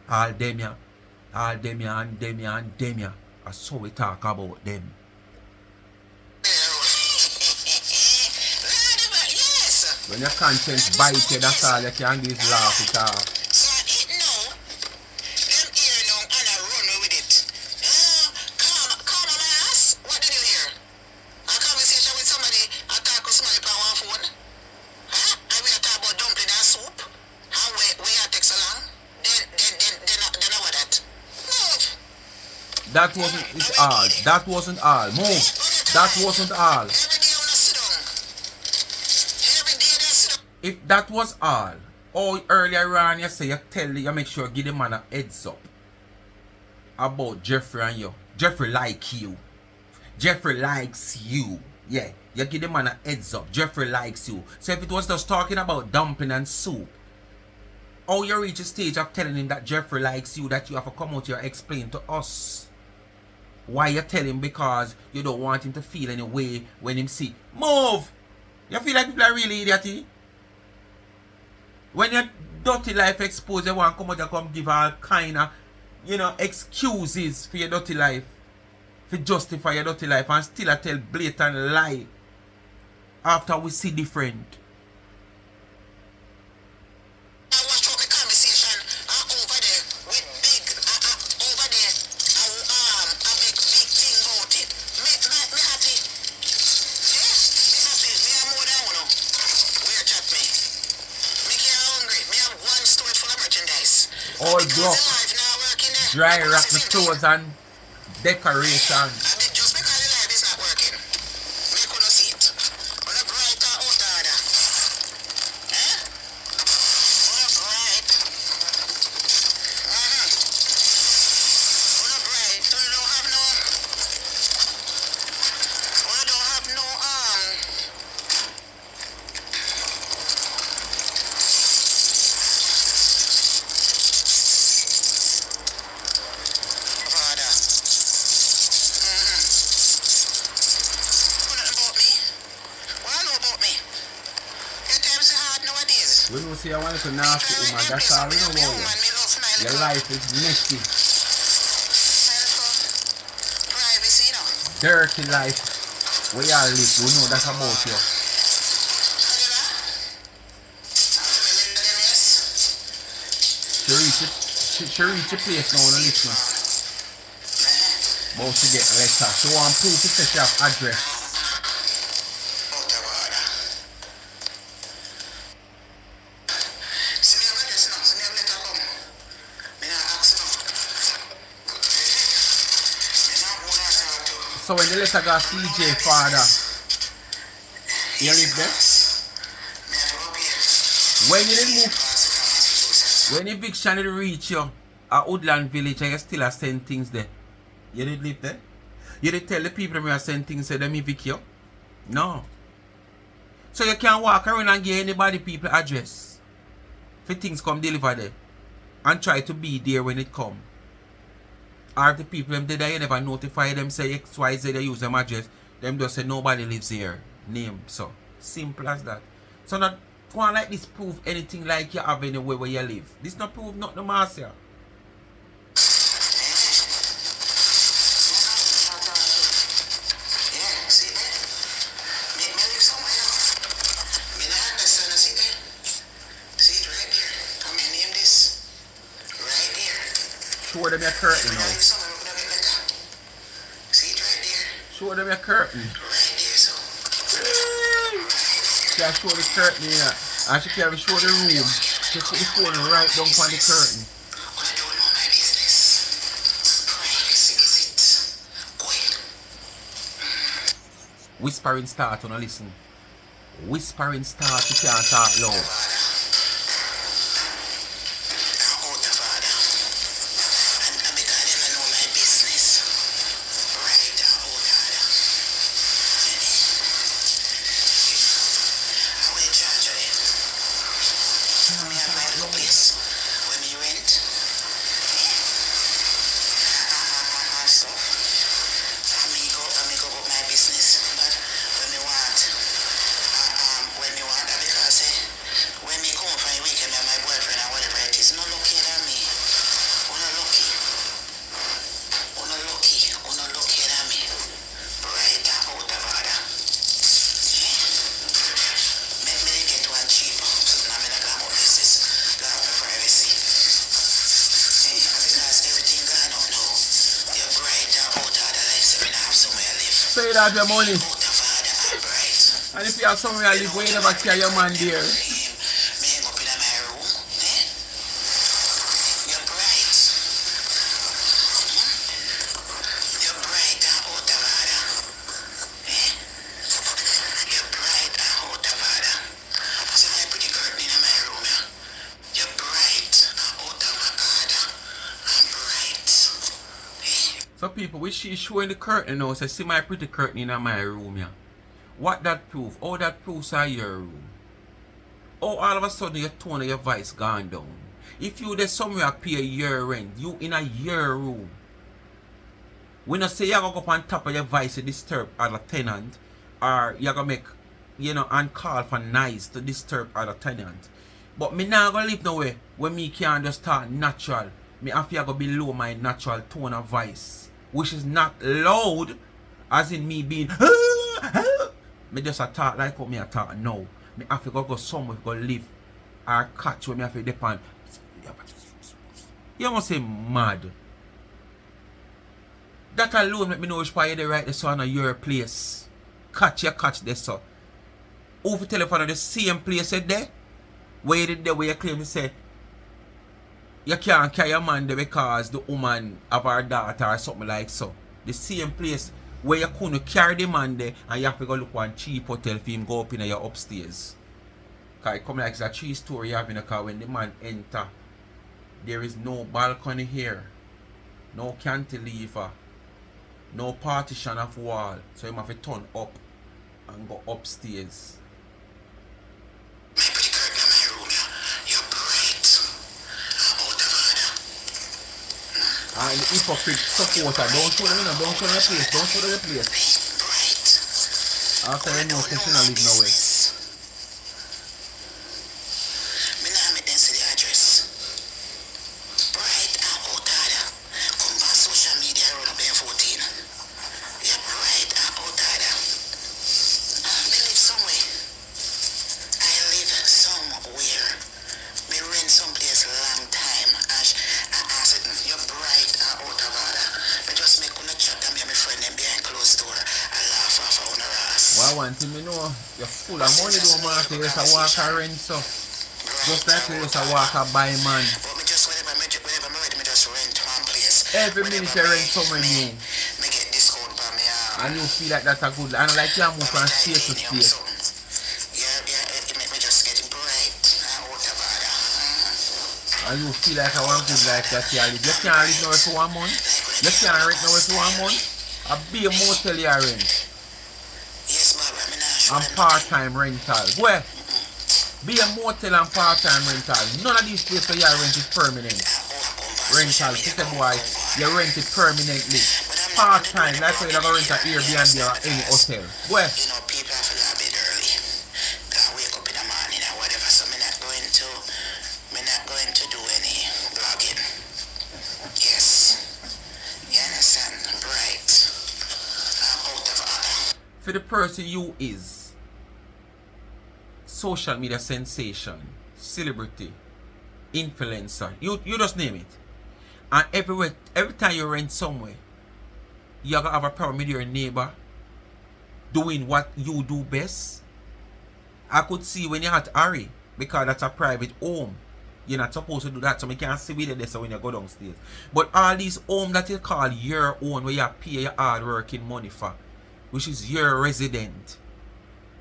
All them ya. All them ya and them ya and them ya. That's how we talk about them. When your conscience bites you, that's all you can do is laugh it off. So it now, them hear now and I run with it. Come on my ass. What did you hear? A conversation with somebody, I talk with somebody on one phone. Huh? And we talk about dumpling and soup. How we take so long? Then what that? Move. That wasn't it all. That wasn't all. Move. That wasn't all. If that was all, earlier on you say you make sure you give the man a heads up about Jeffrey and you. Jeffrey like you. Jeffrey likes you. Yeah, you give the man a heads up. Jeffrey likes you. So if it was just talking about dumpling and soup, you reach a stage of telling him that Jeffrey likes you, that you have to come out here and explain to us why you tell him because you don't want him to feel any way when him see. Move! You feel like people are really idioty? When your dirty life exposed, you want to come out and come give all kind of, excuses for your dirty life. To justify your dirty life and still tell blatant lie. After we see different. I was talking conversation over there with big, over there. I make big thing about it. Me happy. Yeah, me happy. Me am more than one. Where chat me? Me get hungry. Me have one storage full of merchandise. All block, dry wrap the clothes and decoration. Just because the live is not working, me couldn't see it. On a brighter out order. Eh? We don't see I want to nasty woman. That's all we know about you. Your life is messy. Privacy, you know. Dirty life. Where you live, we know that about you. She reach the place now and listen. About to get a letter. She want proof to say she have address. So when the letter got CJ father, you live there? When you didn't move, when eviction did reach you at Woodland Village and you still are sending things there, you did live there? You did tell the people that you are sending things to them evict you? No. So you can't walk around and give anybody people address for things come deliver there and try to be there when it come. Or if the people them did that you never notify them say XYZ they use them address, them just say nobody lives here. Name. So simple as that. So not one like this prove anything like you have anywhere where you live. This not prove not the Marcia. Show them your curtain now. See it right there? Show them your curtain. Right there, so. She can show the curtain here. And she can show the room. She put the phone right down on the curtain. Well, I don't know my business. Privacy is it. Quick. Whispering start, no listen. Whispering start, you can't talk loud. Say you have your money. And if you have somewhere to live where you never carry your man there. So people, which she showing the curtain now, say see my pretty curtain in my room, yeah. What that prove? All that proves are your room. Oh, all of a sudden your tone of your voice gone down. If you there somewhere pay your rent, you in a your room. When I say you're gonna go up on top of your voice to disturb other tenant, or you're gonna make, you know, and call for noise to disturb other tenant. But me now gonna live nowhere when me can't just talk natural. Me have to go below my natural tone of voice. Which is not loud, as in me being me just a talk like how me a talk now. Me have to go somewhere go live or catch where me have to depend. You must say mad. That alone let me know which part you right there so on your place. Catch this so. Over telephone on the same place there. Where you did there where you claim to say you can't carry your man there because the woman have her daughter or something like so. The same place where you couldn't carry the man there and you have to go look one cheap hotel for him go up in your upstairs. Because it come like it's a 3-story you have in a car when the man enter. There is no balcony here. No cantilever. No partition of wall. So you have to turn up and go upstairs. And the hypocrite supporter, don't show them, don't show them the place, don't show them the place. After you know, she shouldn't live no way. one thing, you know, you're full of money, don't matter. You just walk a rent, so. Just like you just walk a buy man. But me just whenever me ready, me just rent one place. Every minute you rent somewhere new. Me get discount for me. And you feel like that's a good. I don't like you move from state to state. It make me just get bright and out of order. And you feel like I want good life that you live. You can't live now for 1 month. You can't rent now for 1 month. A be a motel you rent. Yes, Barbara, me not sure. And part-time rental. Where? Be a motel and part-time rental. None of these places you rent is permanent. Rental. This is why you rent it permanently. Part-time, like when you go rent an Airbnb or any hotel. Where? You know, people have to go a bit early. I wake up in the morning or whatever, so me not going to do any blogging. Yes. You understand? Right. I'm out of order. For the person you is social media sensation, celebrity, influencer, you just name it. And every time you rent somewhere, you're gonna have a problem with your neighbor doing what you do best. I could see when you're at Harry, because that's a private home. You're not supposed to do that, so we can't see with it there when you go downstairs. But all these homes that you call your own, where you pay your hard working money for, which is your resident.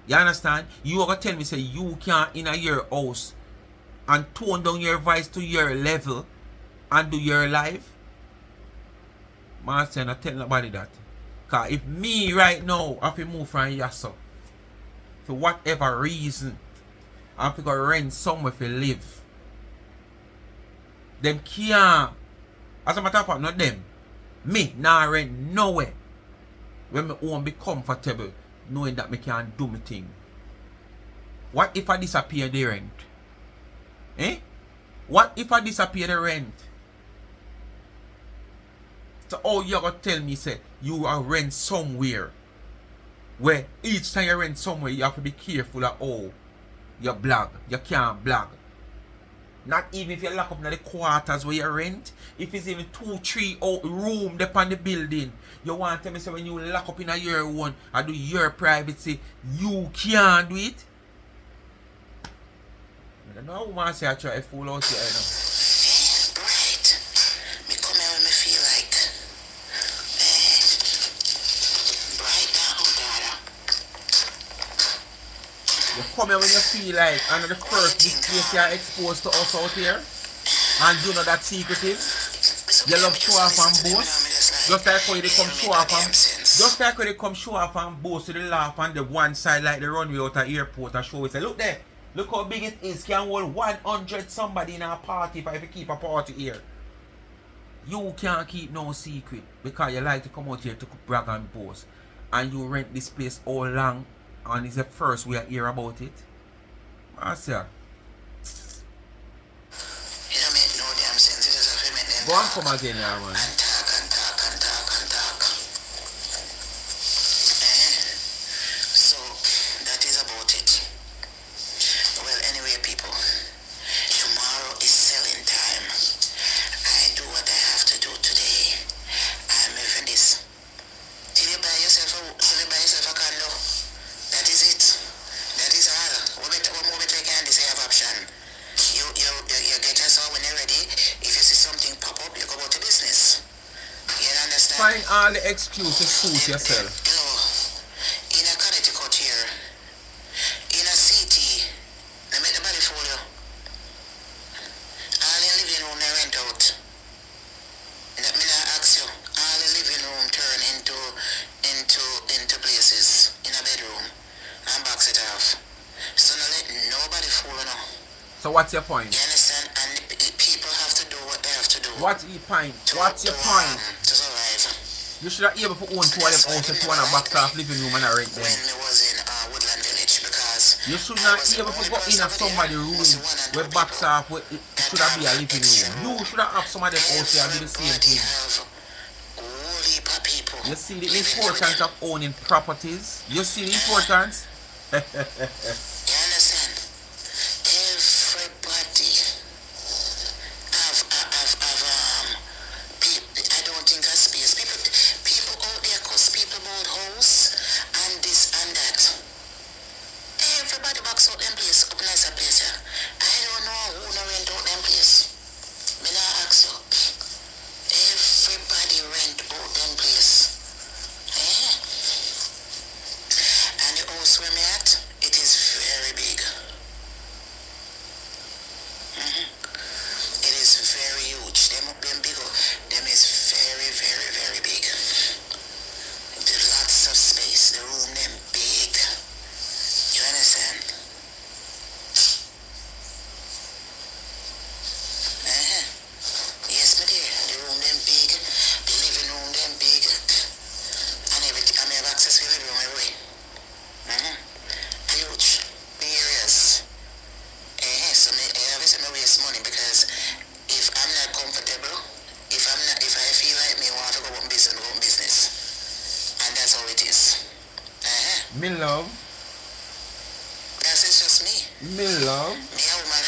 You understand? You are gonna tell me say you can't in your house and tone down your voice to your level and do your life? Man, I not tell nobody that. Cause if me right now have to move from Yasso for whatever reason, I have to go rent somewhere to live. Them can't. As a matter of fact, not them. Me nah rent nowhere. When me won't be comfortable knowing that me can do my thing. What if I disappear the rent? Eh? What if I disappear the rent? So oh, you gonna tell me say you are rent somewhere where each time you rent somewhere you have to be careful of oh you blog. You can't blog. Not even if you lock up in the quarters where you rent. If it's even 2-3 room upon the building, you want to tell me say when you lock up in a your one and do your privacy, you can't do it. I don't know how man say I try to fool out here, you know. Right. Me come here when me feel like bright down, You come here when you feel like, and the first this place you are exposed to us out here, and you know that secretive. You love show off and boast. Just like how they come show off and just like how they come show off and boast to the laugh on the one side like the runway out of airport and show it. Say, look there, look how big it is. Can hold 100 somebody in a party if I keep a party here. You can't keep no secret because you like to come out here to brag and boast. And you rent this place all long and it's the first we hear about it. Marcia. You don't make no damn sense. It doesn't make them Go and come again, yeah, man. and talk. So that is about it. Well, anyway, people, tomorrow is selling time. I do what I have to do today. I'm moving this. Till you buy yourself a condo, that is it. That is all. What more better can they say have option? You get us all when you're ready. If you see something pop up, you go about to business. You understand? Find all the excuses suit yourself. You know, in a Connecticut here, in a city, they make the body fool you. All your living room they rent out. That me not ask you. All the living room turn into places in a bedroom and box it off. So now let nobody fool you now. So what's your point? You understand? And people have to do what they have to do. What's your point? What's your point? To survive. You should have able to own two of them houses, two and a box off living room and a rent them. When we was in Woodland Village, because You should not able to go in a somebody's room with box off where it should have be a living room. You should have some of them house there and do the same thing. You see the importance of owning properties? You see the importance? You understand? Everybody have I don't think a space. People out there cause people about house and this and that. Me love. Yes, it's just me. Me love. Me and woman,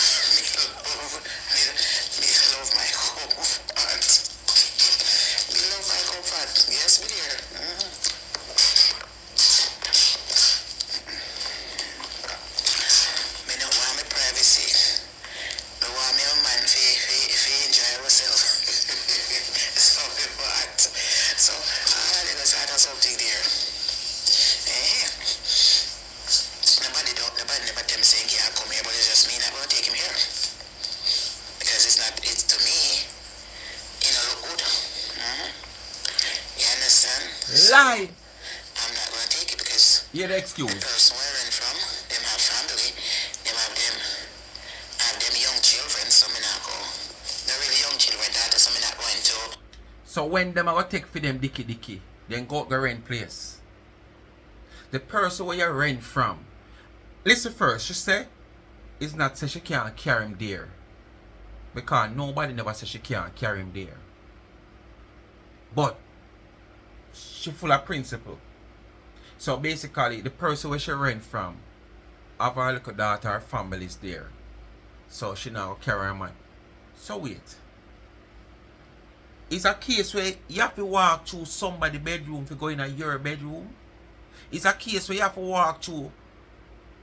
me love my comfort. Me love my comfort. Yes, me dear. Me don't want me privacy. Me want me a man fi enjoy ourselves. So me want. So I never start something there. Eh? Nobody never tell me saying can't come here, but it's just me not gonna take him here. Because it's to me, you know, look good. You understand? Lie. I'm not gonna take it because Hear the the excuse. person where I run from, them have family, them have them young children, so me not go. They're really young children, that so me not going to. So when them are gonna take for them dicky, then go rent place. The person where you rent from. Listen first, she say, it's not say she can't carry him there. Because nobody never say she can't carry him there. But she full of principle. So basically, the person where she rent from, have her little daughter, her family is there. So she now carry her man. So wait. It's a case where you have to walk through somebody's bedroom to go in your bedroom. It's a case where you have to walk through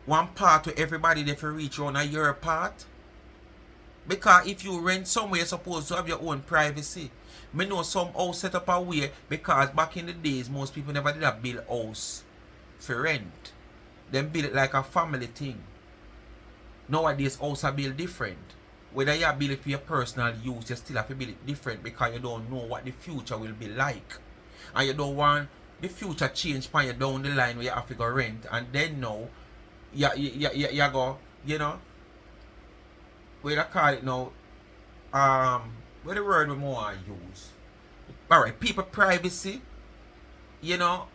one part where everybody there for reach around your part. Because if you rent somewhere, you're supposed to have your own privacy. Me know some house set up a way because back in the days, most people never did a build house for rent. Them build it like a family thing. Nowadays, house are built different. Whether you build it for your personal use, you still have to build it different because you don't know what the future will be like. And you don't want the future change for you down the line where you have to go rent. And then now, you go, you know, what I call it now, what the word we more use? Alright, people privacy, you know,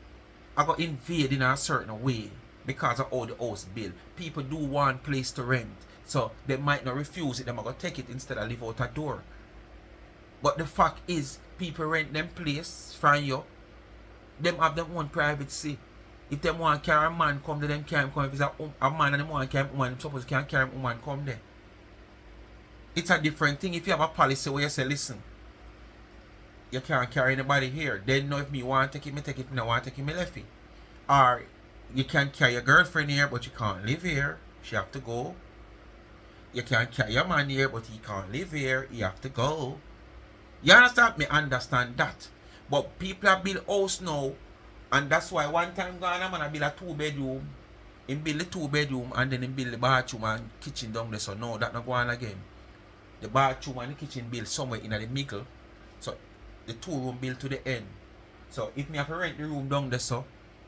I got invade in a certain way because of how the house built. People do want place to rent. So they might not refuse it, they might go take it instead of leave out a door. But the fact is, people rent them place from you. Them have their own privacy. If them want to carry a man come there, them can't come. If it's a man and them want to carry a woman, them suppose can't carry a woman come there. It's a different thing if you have a policy where you say, listen, you can't carry anybody here. Then know if me want to take it, me take it. If me want to take it, me left it. Or you can carry your girlfriend here, but you can't live here. She have to go. You can carry your man here, but he can't live here. He have to go. You understand? Me understand that. But people have built house now, and that's why one time Ghana man build a 2-bedroom. He build the 2-bedroom and then he build the bathroom and kitchen down there. So no, that not go on again. The bathroom and the kitchen built somewhere in the middle. So the 2-room built to the end. So if me have to rent the room down there, so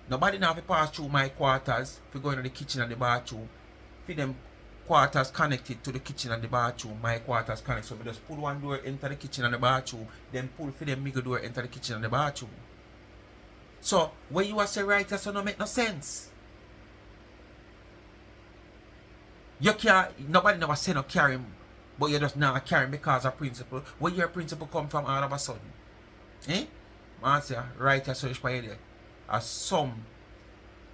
nobody now have to pass through my quarters if you go into the kitchen and the bathroom. For them quarters connected to the kitchen and the bathroom, my quarters connected. So we just pull one door enter the kitchen and the bathroom, then pull for them middle door enter the kitchen and the bathroom. So when you are say right, that so no make no sense. You can't, nobody never say no carry him, but you just not carry him because of principle. Where your principle come from all of a sudden? Eh? Man say right here search by there. As some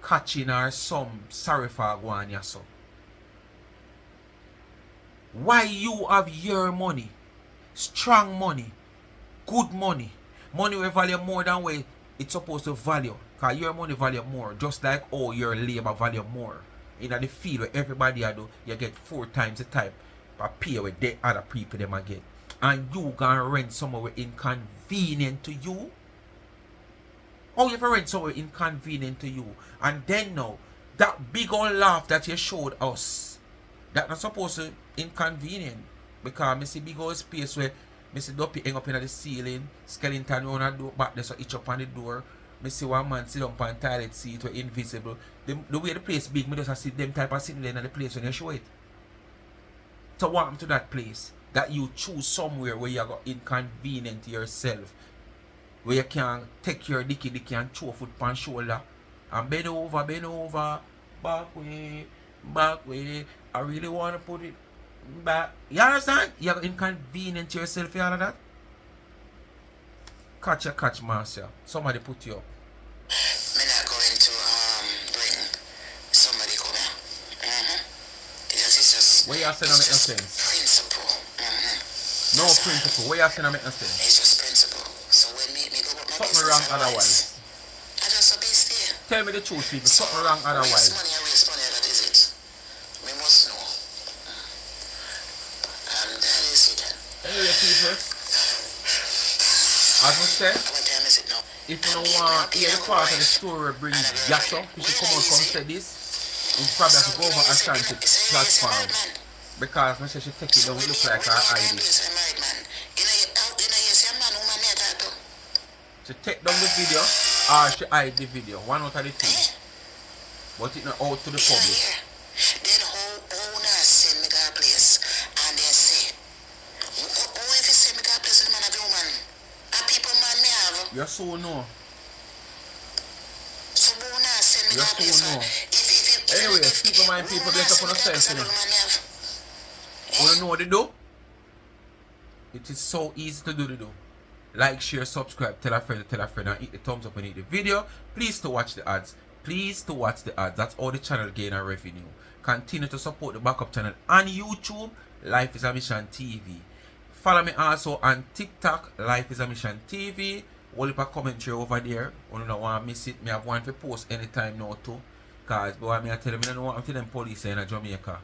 catching or some sorry for going here so. Why you have your money, strong money, good money, money will value more than where it's supposed to value. Because your money value more, just like how your labor value more. In the field where everybody do, you get 4 times the type of pay where the other people them get. And you gonna rent somewhere inconvenient to you. How you have to rent somewhere inconvenient to you? And then now, that big old laugh that you showed us, that not supposed to inconvenient. Because I see big old space where I see Duppy hang up in the ceiling, skeleton on a door back there so itch up on the door. I see one man sit up on toilet seat where invisible. The way the place big, I just see them type of sitting there in the place when you show it. So what happened to that place? That you choose somewhere where you got inconvenient to yourself. Where you can take your dicky and throw foot on shoulder. And bend over, back way. I really want to put it back. You understand? You got inconvenient to yourself for all of that. Catch, Marcia. Somebody put you up. Me not going to bring What you saying make no sense? Principle. No principle. What you saying make no sense? It's just principle. So when me go about my Something business wrong otherwise. I just a beast here. Tell me the truth, people. Something wrong otherwise. Waste money, that is it. We must know. And that is it. Anyway, people. As I said, What time is it now? if you don't want to hear the part of the story bring Yasso, you should come out come say this. You probably have to go over Ashanti platform. Because I say she take it down, it look like her ID. She take down the video or she hide the video. One out of the two. But it not out to the public. Then who send me to a place and they say, oh, if you send me to a place with a man of woman, a people man me have. You so know. So who send me to a place know. if Anyway, people mind people bless up on themselves, you know. You know what they do? It is so easy to do. Like, share, subscribe, tell a friend, and hit the thumbs up and hit the video. Please to watch the ads. That's all the channel gain a revenue. Continue to support the backup channel on YouTube, Life is a Mission TV. Follow me also on TikTok, Life is a Mission TV. All of a commentary over there. You don't want to miss it. Me have one to post anytime now too. Because boy, I tell them I don't want to tell them police in Jamaica.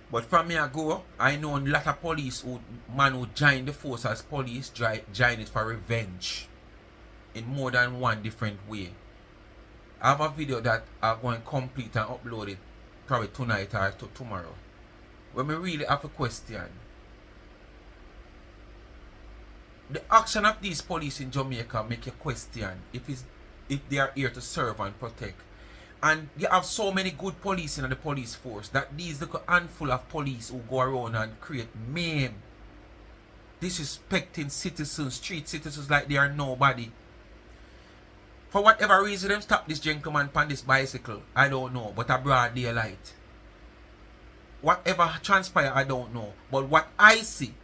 But from me I go, I know a lot of police who join the force as police, join it for revenge. In more than one different way. I have a video that I'm going to complete and upload it probably tonight or tomorrow. When we really have a question. The action of these police in Jamaica make you question if they are here to serve and protect. And you have so many good police in the police force that these little handful of police who go around and create mayhem, disrespecting citizens, treat citizens like they are nobody. For whatever reason them stop this gentleman on this bicycle, I don't know, but a broad daylight. Whatever transpire, I don't know. But what I see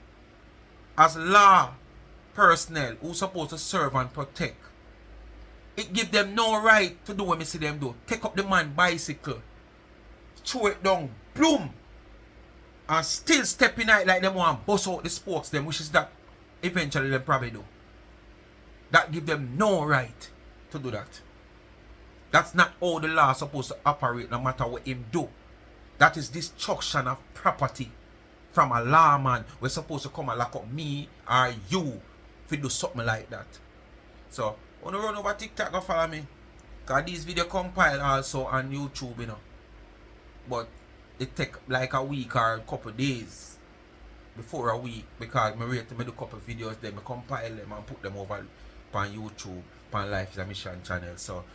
as law personnel who supposed to serve and protect, it give them no right to do what me see them do. Take up the man bicycle, throw it down, boom, and still step in it like them want to bust out the spokes them, which is that eventually they probably do. That give them no right to do that. That's not how the law is supposed to operate, no matter what him do. That is destruction of property from a lawman. We're supposed to come and lock up me or you if you do something like that. So wanna run over TikTok and follow me. Cause these videos compile also on YouTube, you know. But it take like a week or a couple days before a week because I rate to do a couple videos, then I compile them and put them over on YouTube, on Life is a Mission channel. So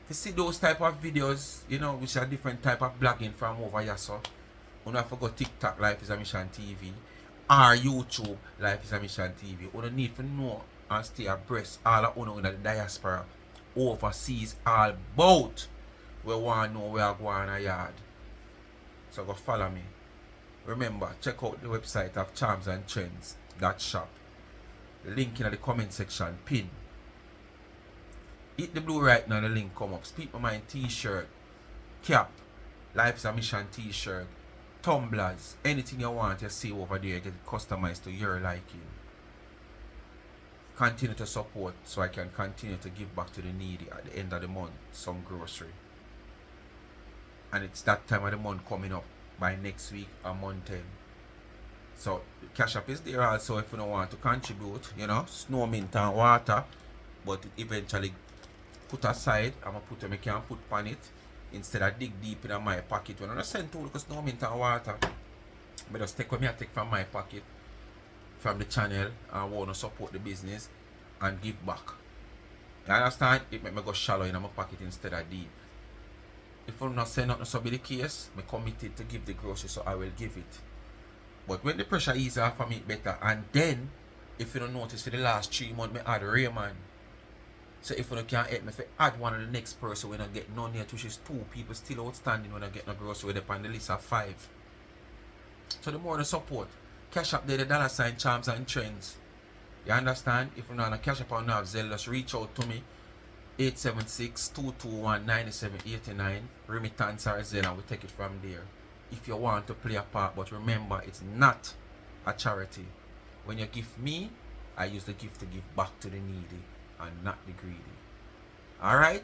if you see those type of videos, you know, which are different type of blogging from over here, so you don't have to go TikTok, Life is a Mission TV, or YouTube, Life is a Mission TV. You don't need to know and stay abreast all of you in the diaspora, overseas, all about. We want to know where I go on a yard. So go follow me. Remember, check out the website of Charms and Trends, that shop. The link in the comment section, pin. Hit the blue right now, the link come up. Speak My Mind t-shirt, cap, Life is a Mission t-shirt, tumblers, anything you want you see over there, get it customized to your liking. Continue to support so I can continue to give back to the needy at the end of the month, some grocery. And it's that time of the month coming up by next week or month end. So the cash app is there also if you don't want to contribute, you know, snow, mint and water, but it eventually put aside. I'm gonna put them, I can put on it instead of dig deep in my pocket. When I send to because snow, mint and water, but just take what I take from my pocket, from the channel, and want to support the business and give back. You understand? It make me go shallow in my pocket instead of deep. If I'm not saying nothing so be the case, I'm committed to give the groceries, so I will give it. But when the pressure eases off for me better, and then if you don't notice for the last 3 months, I add Raymond. So if you can't help me, if I add one of the next person when I get none yet, which is 2 people still outstanding when I get no grocery on the list of 5. So the more the support. Cash up there, the $ Charms and Trends. You understand? If you don't have cash up or not, Zelle, reach out to me. 876-221-9789. Remittance or Zelle, and we take it from there. if you want to play a part. But remember, it's not a charity. When you give me, I use the gift to give back to the needy and not the greedy. Alright?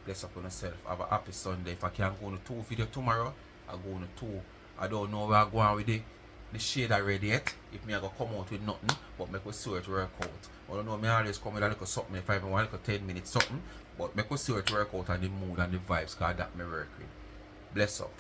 Bless up on yourself. Have a happy Sunday. If I can go on 2 video tomorrow, I'll go on 2. I don't know where I'm going with the shade already yet. If me I go come out with nothing, but make us see it work out. I don't know, me always come with a little something if I even want a little 10 minutes something, but make us see it work out and the mood and the vibes, cause that me work with. Bless up.